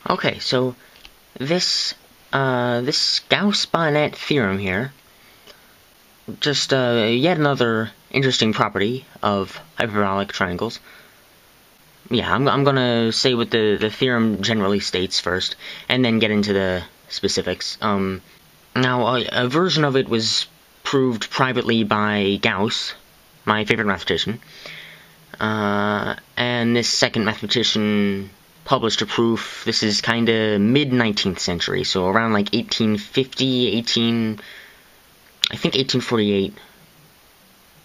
Okay, so this Gauss-Bonnet Theorem here, just yet another interesting property of hyperbolic triangles. Yeah, I'm gonna say what the theorem generally states first, and then get into the specifics. Now, a version of it was proved privately by Gauss, my favorite mathematician, and this second mathematician published a proof. This is kind of mid-19th century, so around like 1850, I think 1848,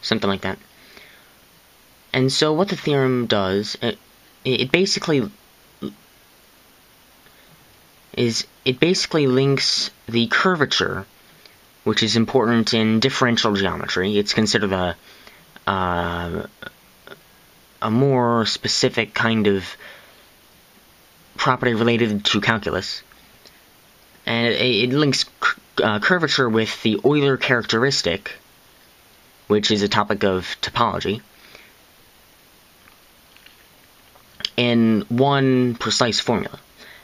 something like that. And so what the theorem does, it basically links the curvature, which is important in differential geometry. It's considered a more specific kind of property related to calculus, and it links curvature with the Euler characteristic, which is a topic of topology, in one precise formula.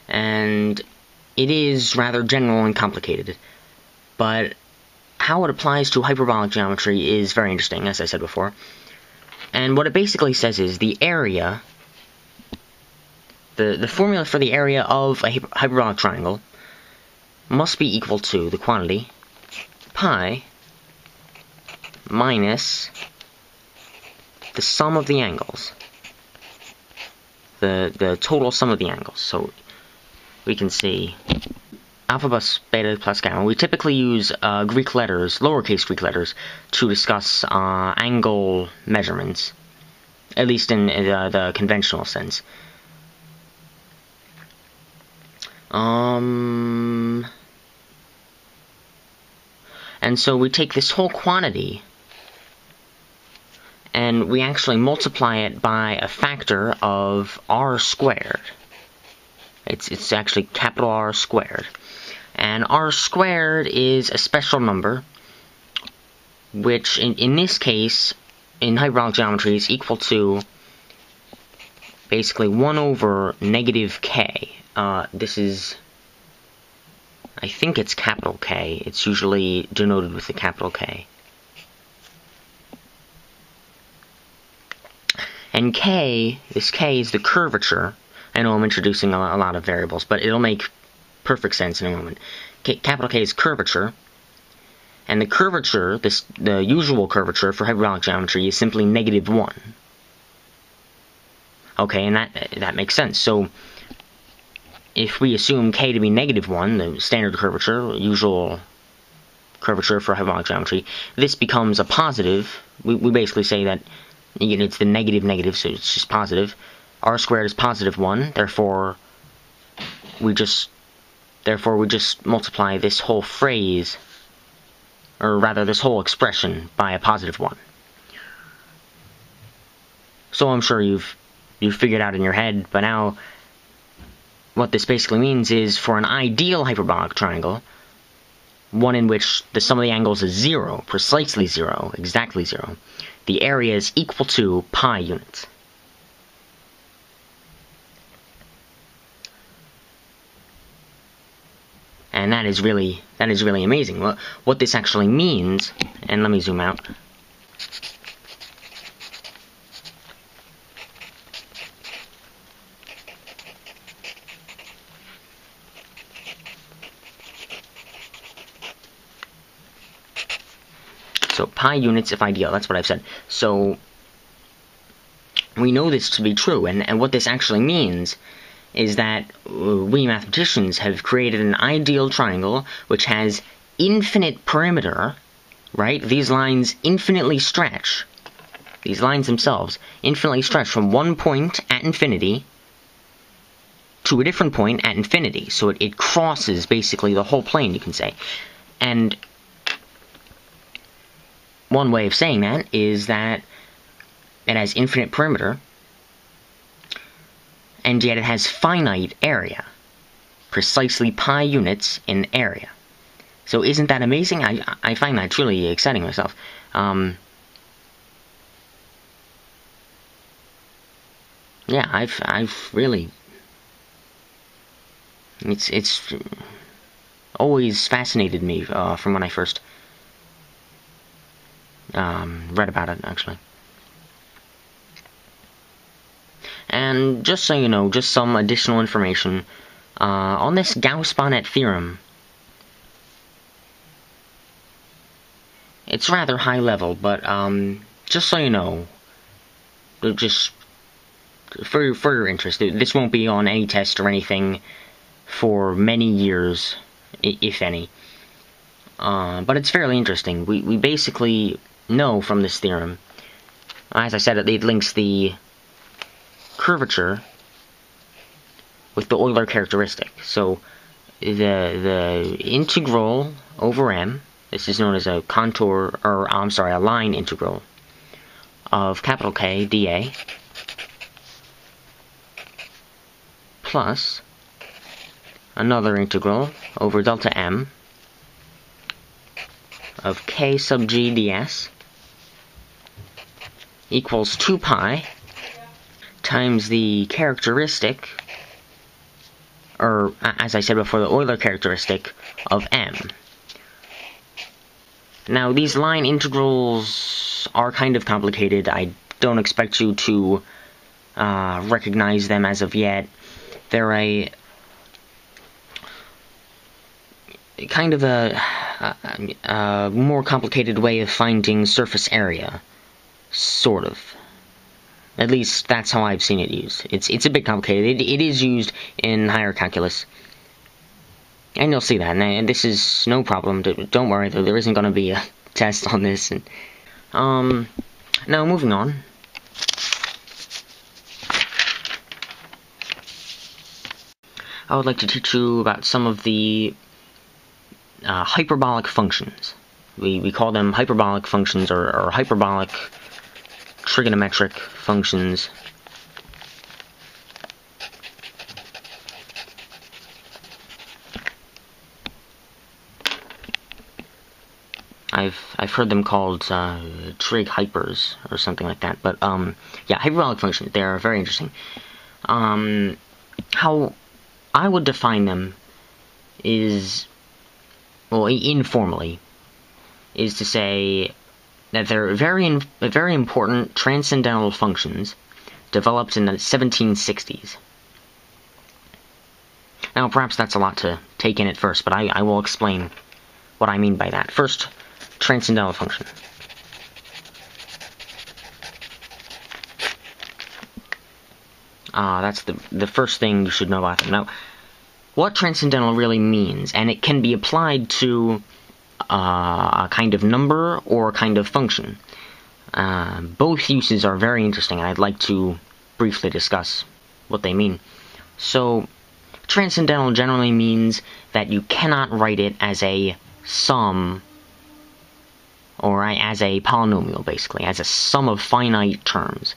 And it is rather general and complicated, but how it applies to hyperbolic geometry is very interesting, as I said before. And what it basically says is the area, the formula for the area of a hyperbolic triangle must be equal to the quantity pi minus the sum of the angles, the total sum of the angles. So we can see alpha plus beta plus gamma. We typically use Greek letters, lowercase Greek letters, to discuss angle measurements, at least in the conventional sense. And so we take this whole quantity and we actually multiply it by a factor of r squared. It's actually capital R squared. And r squared is a special number, which in this case, in hyperbolic geometry, is equal to basically 1 over negative k. This is, I think it's capital K. It's usually denoted with the capital K. And K, this K is the curvature. I know I'm introducing a lot of variables, but it'll make perfect sense in a moment. Capital K is curvature. And the curvature, the usual curvature for hyperbolic geometry, is simply -1. Okay, and that makes sense. So if we assume K to be -1, the standard curvature, usual curvature for hyperbolic geometry, this becomes a positive. We basically say that it's the negative, so it's just positive. R squared is +1, therefore we just multiply this whole phrase, or rather this whole expression, by a +1. So I'm sure you've figured out in your head, but now what this basically means is, for an ideal hyperbolic triangle, one in which the sum of the angles is 0, precisely 0, exactly 0, the area is equal to pi units. And that is really amazing. What this actually means, and let me zoom out. So pi units if ideal, that's what I've said. So we know this to be true, and what this actually means is that we mathematicians have created an ideal triangle which has infinite perimeter, right? These lines infinitely stretch. These lines themselves infinitely stretch from one point at infinity to a different point at infinity. So it crosses basically the whole plane, you can say. And one way of saying that is that it has infinite perimeter, and yet it has finite area, precisely pi units in area. So isn't that amazing? I find that truly exciting myself. Yeah, I've really It's always fascinated me from when I first read about it, actually. And just so you know, just some additional information on this Gauss-Bonnet Theorem. It's rather high level, but just so you know, just for your interest, this won't be on any test or anything for many years, if any. But it's fairly interesting. We basically know from this theorem, as I said, it links the curvature with the Euler characteristic. So the integral over m, this is known as a contour, or I'm sorry, a line integral of capital K dA plus another integral over delta m of k sub g ds equals 2 pi times the characteristic, or as I said before, the Euler characteristic of m. Now, these line integrals are kind of complicated. I don't expect you to recognize them as of yet. They're a kind of a more complicated way of finding surface area, sort of. At least that's how I've seen it used. It's a bit complicated. It is used in higher calculus, and you'll see that. And this is no problem. Don't worry, though. There isn't going to be a test on this. And, now moving on. I would like to teach you about some of the hyperbolic functions. We call them hyperbolic functions, or hyperbolic trigonometric functions. I've heard them called trig hypers or something like that. But yeah, hyperbolic functions, they are very interesting. How I would define them is, well, informally, is to say that they're very important transcendental functions developed in the 1760s. Now, perhaps that's a lot to take in at first, but I will explain what I mean by that. First, transcendental function. That's the first thing you should know about them. Now, what transcendental really means, and it can be applied to a kind of number or a kind of function. Both uses are very interesting, and I'd like to briefly discuss what they mean. So, transcendental generally means that you cannot write it as a sum, or as a polynomial, basically, as a sum of finite terms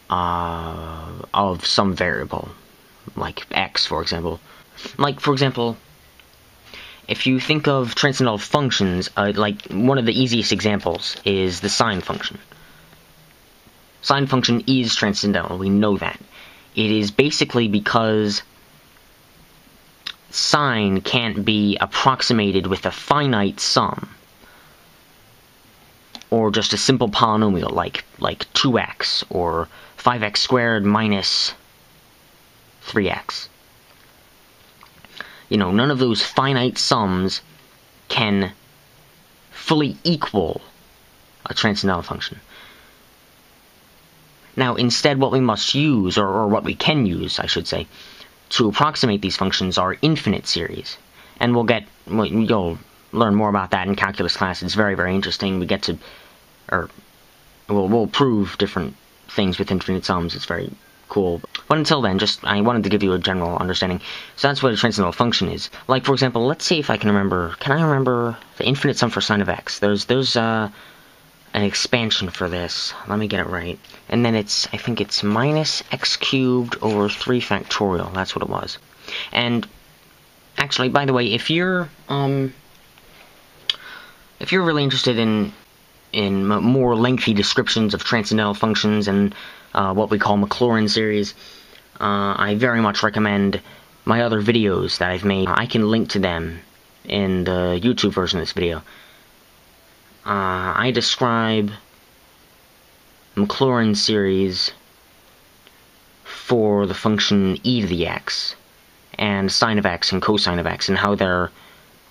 of some variable, like x, for example. Like, for example, if you think of transcendental functions, like one of the easiest examples is the sine function. Sine function is transcendental, we know that. It is basically because sine can't be approximated with a finite sum, or just a simple polynomial like 2x, or 5x squared minus 3x. You know, none of those finite sums can fully equal a transcendental function. Now, instead, what we must use, or what we can use, I should say, to approximate these functions are infinite series. And you'll learn more about that in calculus class. It's very, very interesting. We get to, we'll prove different things with infinite sums. It's very cool. But until then, I wanted to give you a general understanding. So that's what a transcendental function is. Like, for example, let's see if I can remember. Can I remember the infinite sum for sine of x? There's an expansion for this. Let me get it right. And then I think it's minus x cubed over 3 factorial. That's what it was. And actually, by the way, if you're really interested in more lengthy descriptions of transcendental functions and what we call Maclaurin series, I very much recommend my other videos that I've made. I can link to them in the YouTube version of this video. I describe Maclaurin series for the function e to the x, and sine of x and cosine of x, and how they're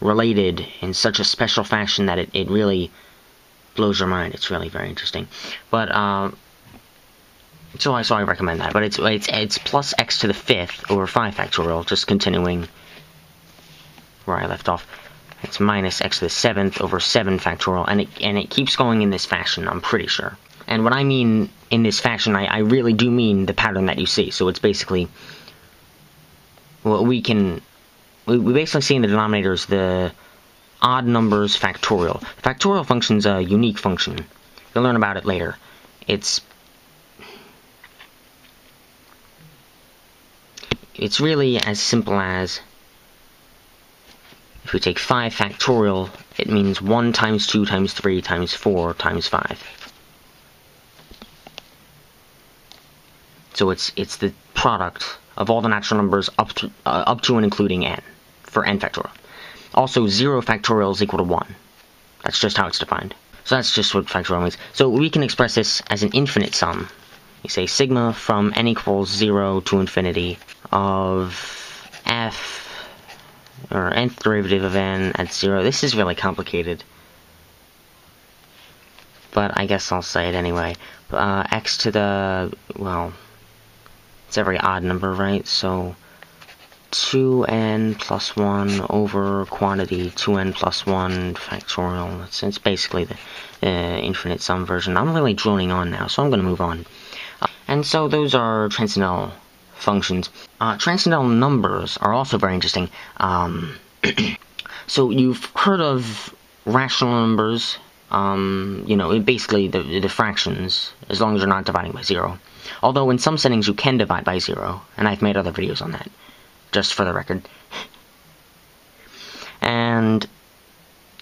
related in such a special fashion that it really blows your mind. It's really very interesting. But so I recommend that. But it's plus x to the 5th over 5 factorial, just continuing where I left off. It's minus x to the 7th over 7 factorial, and it keeps going in this fashion, I'm pretty sure. And when I mean in this fashion, I really do mean the pattern that you see. So it's basically, well, we basically see in the denominators the odd numbers factorial. The factorial function's a unique function. You'll learn about it later. It's really as simple as, if we take 5 factorial, it means 1 times 2 times 3 times 4 times 5. So it's the product of all the natural numbers up to and including n, for n factorial. Also, 0 factorial is equal to 1. That's just how it's defined. So that's just what factorial means. So we can express this as an infinite sum. You say sigma from n equals 0 to infinity of f, or nth derivative of n at 0. This is really complicated, but I guess I'll say it anyway. X to the, well, it's every odd number, right? So 2n plus 1 over quantity 2n plus 1 factorial. It's basically the infinite sum version. I'm really droning on now, so I'm going to move on. And so those are transcendental functions. Transcendental numbers are also very interesting. So you've heard of rational numbers, you know, basically the fractions, as long as you're not dividing by 0. Although in some settings you can divide by 0, and I've made other videos on that, just for the record. And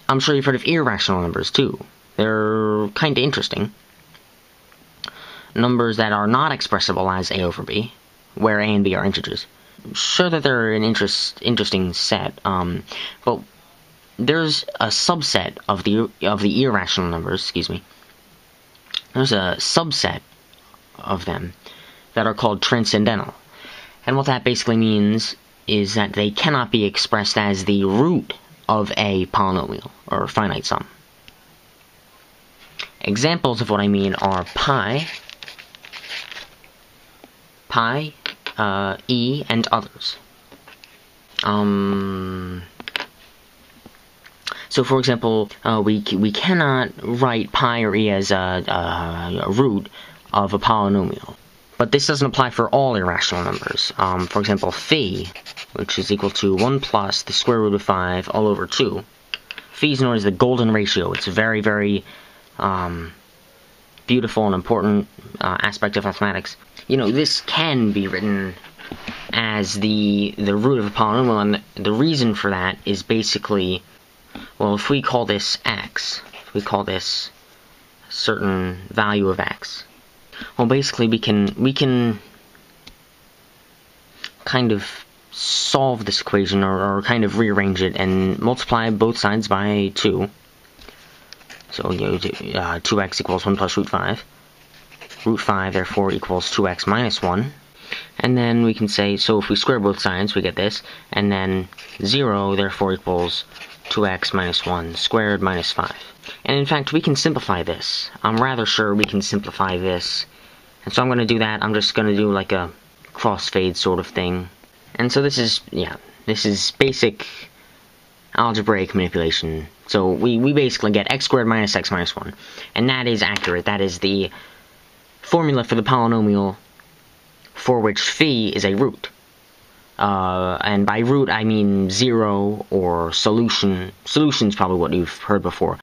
I'm sure you've heard of irrational numbers too. They're kind of interesting. Numbers that are not expressible as a over b, where a and b are integers. Sure that they're an interesting set, but there's a subset of the irrational numbers, excuse me. There's a subset of them that are called transcendental. And what that basically means is that they cannot be expressed as the root of a polynomial, or finite sum. Examples of what I mean are pi, e, and others. So, for example, we cannot write pi or e as a root of a polynomial. But this doesn't apply for all irrational numbers. For example, phi, which is equal to 1 plus the square root of 5 all over 2. Phi is known as the golden ratio. It's a very, very beautiful and important aspect of mathematics. You know, this can be written as the root of a polynomial, and the reason for that is basically, well, if we call this x, if we call this a certain value of x, well, basically we can kind of solve this equation, or kind of rearrange it and multiply both sides by 2. So, you know, 2x equals 1 plus root 5. Root 5, therefore, equals 2x minus 1. And then we can say, so if we square both sides, we get this. And then 0, therefore, equals 2x minus 1 squared minus 5. And in fact, we can simplify this. I'm rather sure we can simplify this. And so I'm going to do that. I'm just going to do like a crossfade sort of thing. And so this is, yeah, this is basic algebraic manipulation. So we basically get x squared minus x minus 1. And that is accurate. That is the formula for the polynomial for which phi is a root. And by root I mean 0 or solution. Solution is probably what you've heard before.